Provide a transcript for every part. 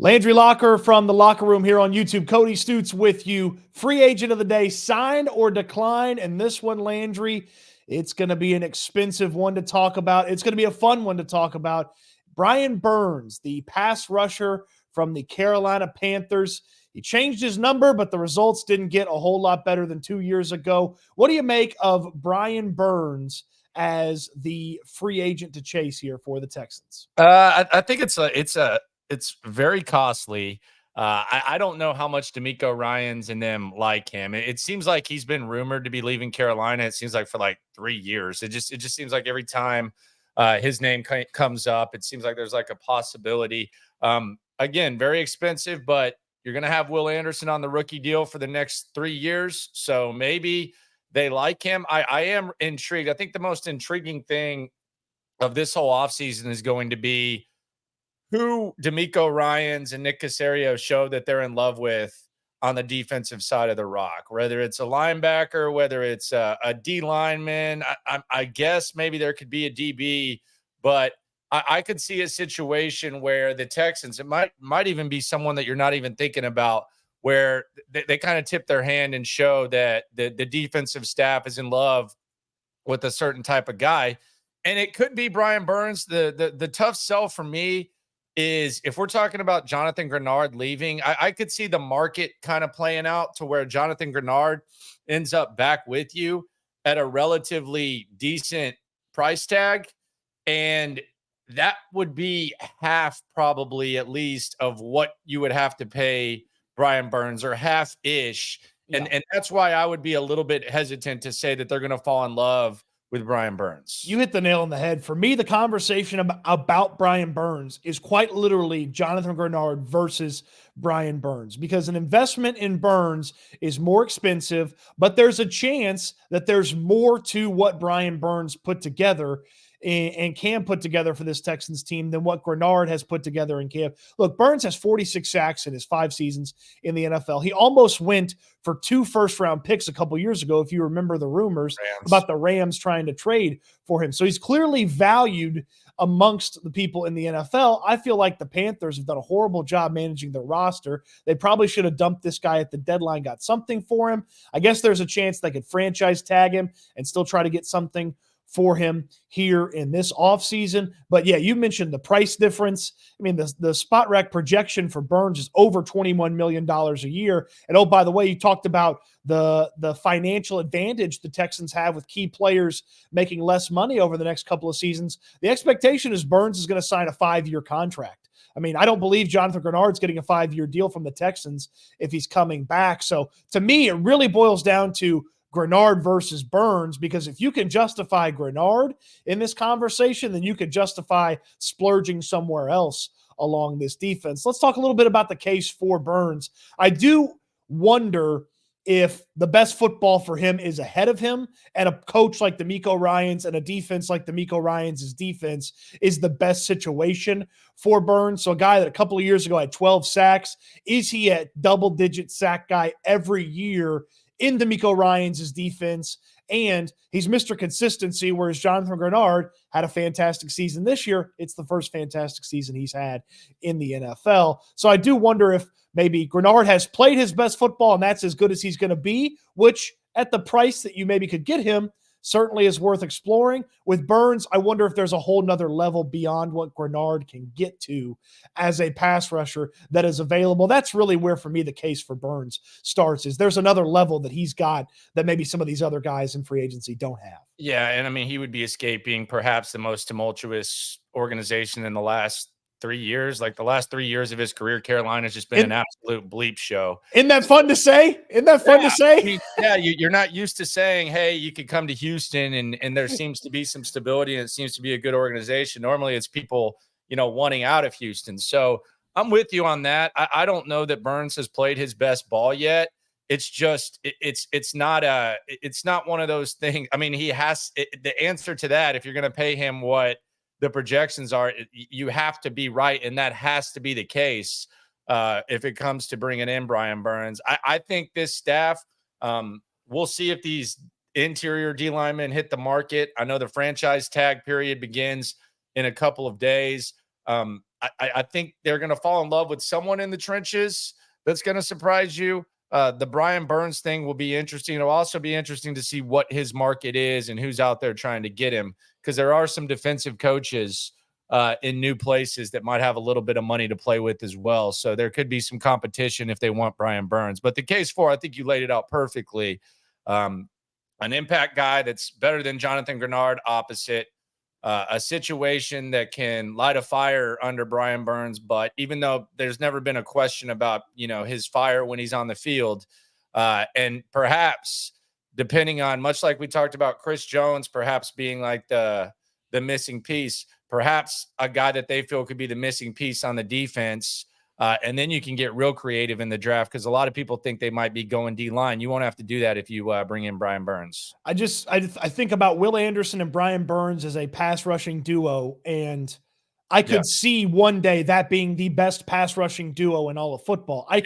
Landry Locker from the Locker Room here on YouTube. Cody Stutes with you. Free agent of the day, sign or decline. And this one, Landry, it's going to be an expensive one to talk about. It's going to be a fun one to talk about. Brian Burns, the pass rusher from the Carolina Panthers. He changed his number, but the results didn't get a whole lot better than 2 years ago. What do you make of Brian Burns as the free agent to chase here for the Texans? I think it's very costly. I don't know how much DeMeco Ryans and them like him. It seems like he's been rumored to be leaving Carolina. It seems like for like 3 years. It just seems like every time his name comes up, it seems like there's like a possibility. Again, very expensive, but you're going to have Will Anderson on the rookie deal for the next 3 years. So maybe they like him. I am intrigued. I think the most intriguing thing of this whole offseason is going to be who DeMeco Ryans and Nick Caserio show that they're in love with on the defensive side of the rock, whether it's a linebacker, whether it's a D lineman. I guess maybe there could be a DB, but I could see a situation where the Texans, it might even be someone that you're not even thinking about, where they kind of tip their hand and show that the defensive staff is in love with a certain type of guy. And it could be Brian Burns. The tough sell for me is if we're talking about Jonathan Greenard leaving, I could see the market kind of playing out to where Jonathan Greenard ends up back with you at a relatively decent price tag. And that would be half probably at least of what you would have to pay Brian Burns, or half-ish. And that's why I would be a little bit hesitant to say that they're going to fall in love with Brian Burns. You hit the nail on the head. For me, the conversation about Brian Burns is quite literally Jonathan Greenard versus Brian Burns, because an investment in Burns is more expensive, but there's a chance that there's more to what Brian Burns put together and can put together for this Texans team than what Greenard has put together in camp. Look, Burns has 46 sacks in his 5 seasons in the NFL. He almost went for 2 first-round picks a couple years ago, if you remember the rumors about the Rams trying to trade for him. So he's clearly valued amongst the people in the NFL. I feel like the Panthers have done a horrible job managing their roster. They probably should have dumped this guy at the deadline, got something for him. I guess there's a chance they could franchise tag him and still try to get something for him here in this offseason. But yeah, you mentioned the price difference. I mean, the spot rack projection for Burns is over $21 million a year. And oh, by the way, you talked about the financial advantage the Texans have with key players making less money over the next couple of seasons. The expectation is Burns is going to sign a 5-year contract. I mean, I don't believe Jonathan Greenard's getting a 5-year deal from the Texans if he's coming back. So to me, it really boils down to Greenard versus Burns, because if you can justify Greenard in this conversation, then you could justify splurging somewhere else along this defense. Let's talk a little bit about the case for Burns. I do wonder if the best football for him is ahead of him, and a coach like DeMeco Ryans and a defense like DeMeco Ryans' defense is the best situation for Burns. So a guy that a couple of years ago had 12 sacks, is he a double-digit sack guy every year in DeMeco Ryans' defense? And he's Mr. Consistency, whereas Jonathan Greenard had a fantastic season this year. It's the first fantastic season he's had in the NFL. So I do wonder if maybe Greenard has played his best football and that's as good as he's going to be, which at the price that you maybe could get him certainly is worth exploring. With Burns, I wonder if there's a whole nother level beyond what Greenard can get to as a pass rusher that is available. That's really where, for me, the case for Burns starts, is there's another level that he's got that maybe some of these other guys in free agency don't have. Yeah, and I mean, he would be escaping perhaps the most tumultuous organization in the last 3 years. Like the last 3 years of his career, Carolina's just been an absolute bleep show. Isn't that fun to say? Isn't that fun to say? I mean, yeah, you're not used to saying, hey, you could come to Houston and there seems to be some stability and it seems to be a good organization. Normally it's people, wanting out of Houston. So I'm with you on that. I don't know that Burns has played his best ball yet. It's just, it's not one of those things. I mean, the answer to that, if you're going to pay him what the projections are, you have to be right. And that has to be the case if it comes to bringing in Brian Burns. I think this staff, we'll see if these interior D linemen hit the market. I know the franchise tag period begins in a couple of days. I think they're going to fall in love with someone in the trenches that's going to surprise you. The Brian Burns thing will be interesting. It'll also be interesting to see what his market is and who's out there trying to get him, because there are some defensive coaches in new places that might have a little bit of money to play with as well. So there could be some competition if they want Brian Burns. But the case for, I think you laid it out perfectly. An impact guy that's better than Jonathan Greenard opposite. A situation that can light a fire under Brian Burns, but even though there's never been a question about, his fire when he's on the field, and perhaps depending on, much like we talked about Chris Jones, perhaps being like the missing piece, perhaps a guy that they feel could be the missing piece on the defense. And then you can get real creative in the draft, because a lot of people think they might be going D-line. You won't have to do that if you bring in Brian Burns. I think about Will Anderson and Brian Burns as a pass rushing duo, and I could see one day that being the best pass rushing duo in all of football. It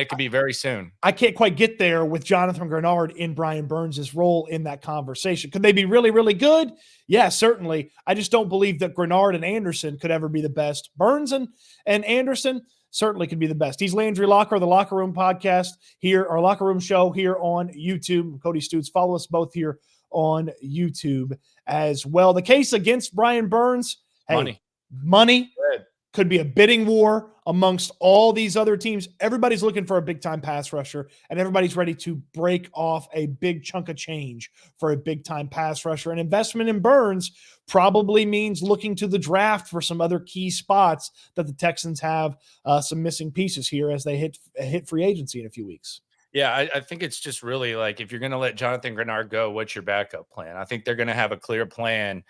could be very soon. I can't quite get there with Jonathan Greenard in Brian Burns' role in that conversation. Could they be really, really good? Yeah, certainly. I just don't believe that Greenard and Anderson could ever be the best. Burns and Anderson certainly could be the best. He's Landry Locker, the Locker Room podcast here, our Locker Room show here on YouTube. Cody Stutes, follow us both here on YouTube as well. The case against Brian Burns, money could be a bidding war amongst all these other teams. Everybody's looking for a big-time pass rusher, and everybody's ready to break off a big chunk of change for a big-time pass rusher. An investment in Burns probably means looking to the draft for some other key spots that the Texans have some missing pieces here as they hit free agency in a few weeks. Yeah, I think it's just really like, if you're going to let Jonathan Greenard go, what's your backup plan? I think they're going to have a clear plan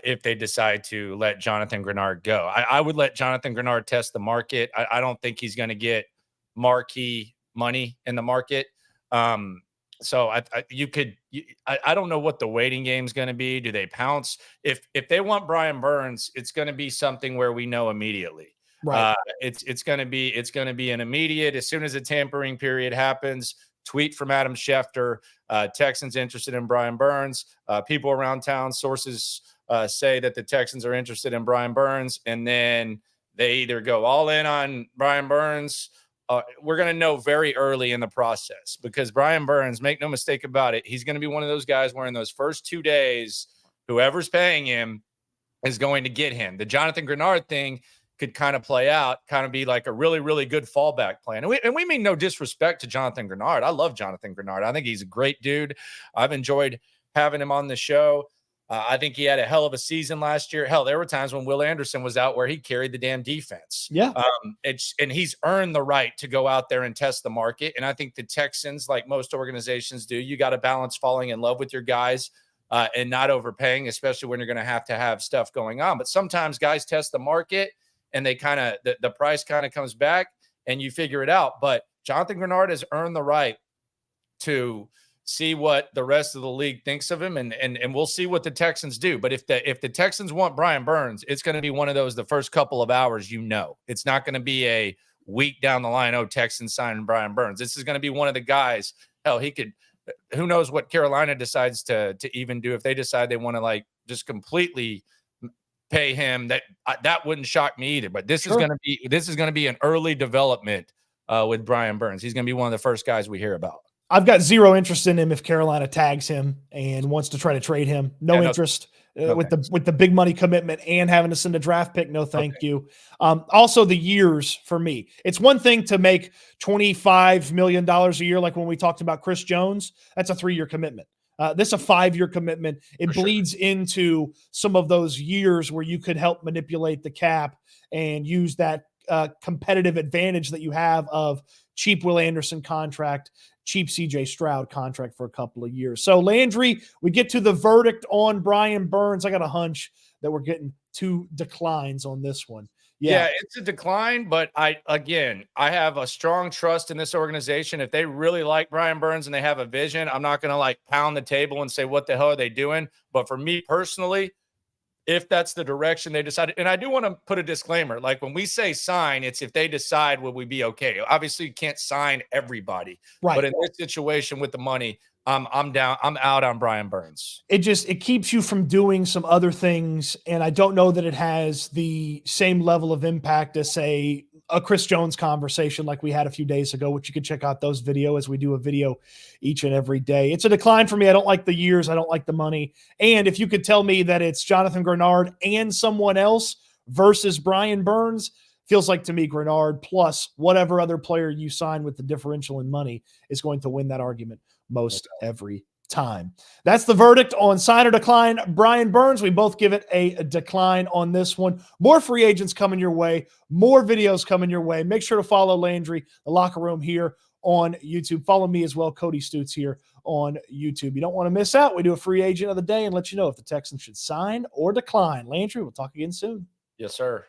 if they decide to let Jonathan Greenard go. I would let Jonathan Greenard test the market. I don't think he's going to get marquee money in the market. So I don't know what the waiting game is going to be. Do they pounce? If they want Brian Burns, it's going to be something where we know immediately. Right. It's going to be an immediate, as soon as the tampering period happens, tweet from Adam Schefter, Texans interested in Brian Burns. People around town, sources say that the Texans are interested in Brian Burns, and then they either go all in on Brian Burns. We're going to know very early in the process, because Brian Burns, make no mistake about it, he's going to be one of those guys where in those first 2 days, whoever's paying him is going to get him. The Jonathan Greenard thing could kind of play out, kind of be like a really, really good fallback plan. And we mean no disrespect to Jonathan Greenard. I love Jonathan Greenard. I think he's a great dude. I've enjoyed having him on the show. I think he had a hell of a season last year. Hell, there were times when Will Anderson was out where he carried the damn defense. Yeah. And he's earned the right to go out there and test the market. And I think the Texans, like most organizations do, you got to balance falling in love with your guys and not overpaying, especially when you're going to have stuff going on. But sometimes guys test the market and they the price kind of comes back and you figure it out. But Jonathan Greenard has earned the right to see what the rest of the league thinks of him, and we'll see what the Texans do. But if the Texans want Brian Burns, it's going to be one of those, the first couple of hours, it's not going to be a week down the line, Texans signing Brian Burns. This is going to be one of the guys. Hell, who knows what Carolina decides to even do. If they decide they want to just completely pay him, that wouldn't shock me either. But this is going to be an early development with Brian Burns. He's going to be one of the first guys we hear about. I've got zero interest in him if Carolina tags him and wants to try to trade him. No interest with the big money commitment and having to send a draft pick. No, thank you. Also, the years for me. It's one thing to make $25 million a year, like when we talked about Chris Jones. That's a 3-year commitment. This is a 5-year commitment. It bleeds into some of those years where you could help manipulate the cap and use that competitive advantage that you have of cheap Will Anderson contract, cheap CJ Stroud contract for a couple of years. So Landry, we get to the verdict on Brian Burns. I got a hunch that we're getting 2 declines on this one. Yeah, it's a decline, but I have a strong trust in this organization. If they really like Brian Burns and they have a vision, I'm not going to pound the table and say, what the hell are they doing? But for me personally, if that's the direction they decided, and I do want to put a disclaimer, when we say sign, it's if they decide, will we be okay? Obviously, you can't sign everybody. Right. But in this situation with the money, I'm down. I'm out on Brian Burns. It keeps you from doing some other things, and I don't know that it has the same level of impact as, say, a Chris Jones conversation like we had a few days ago, which you can check out those videos as we do a video each and every day. It's a decline for me. I don't like the years. I don't like the money. And if you could tell me that it's Jonathan Greenard and someone else versus Brian Burns, feels like to me Greenard plus whatever other player you sign with the differential in money is going to win that argument most every time. That's the verdict on sign or decline Brian Burns. We both give it a decline on this one. More free agents coming your way, more videos coming your way. Make sure to follow Landry, the Locker Room, here on YouTube. Follow me as well, Cody Stutes, here on YouTube. You don't want to miss out. We do a free agent of the day and let you know if the Texans should sign or decline. Landry, we'll talk again soon. Yes, sir.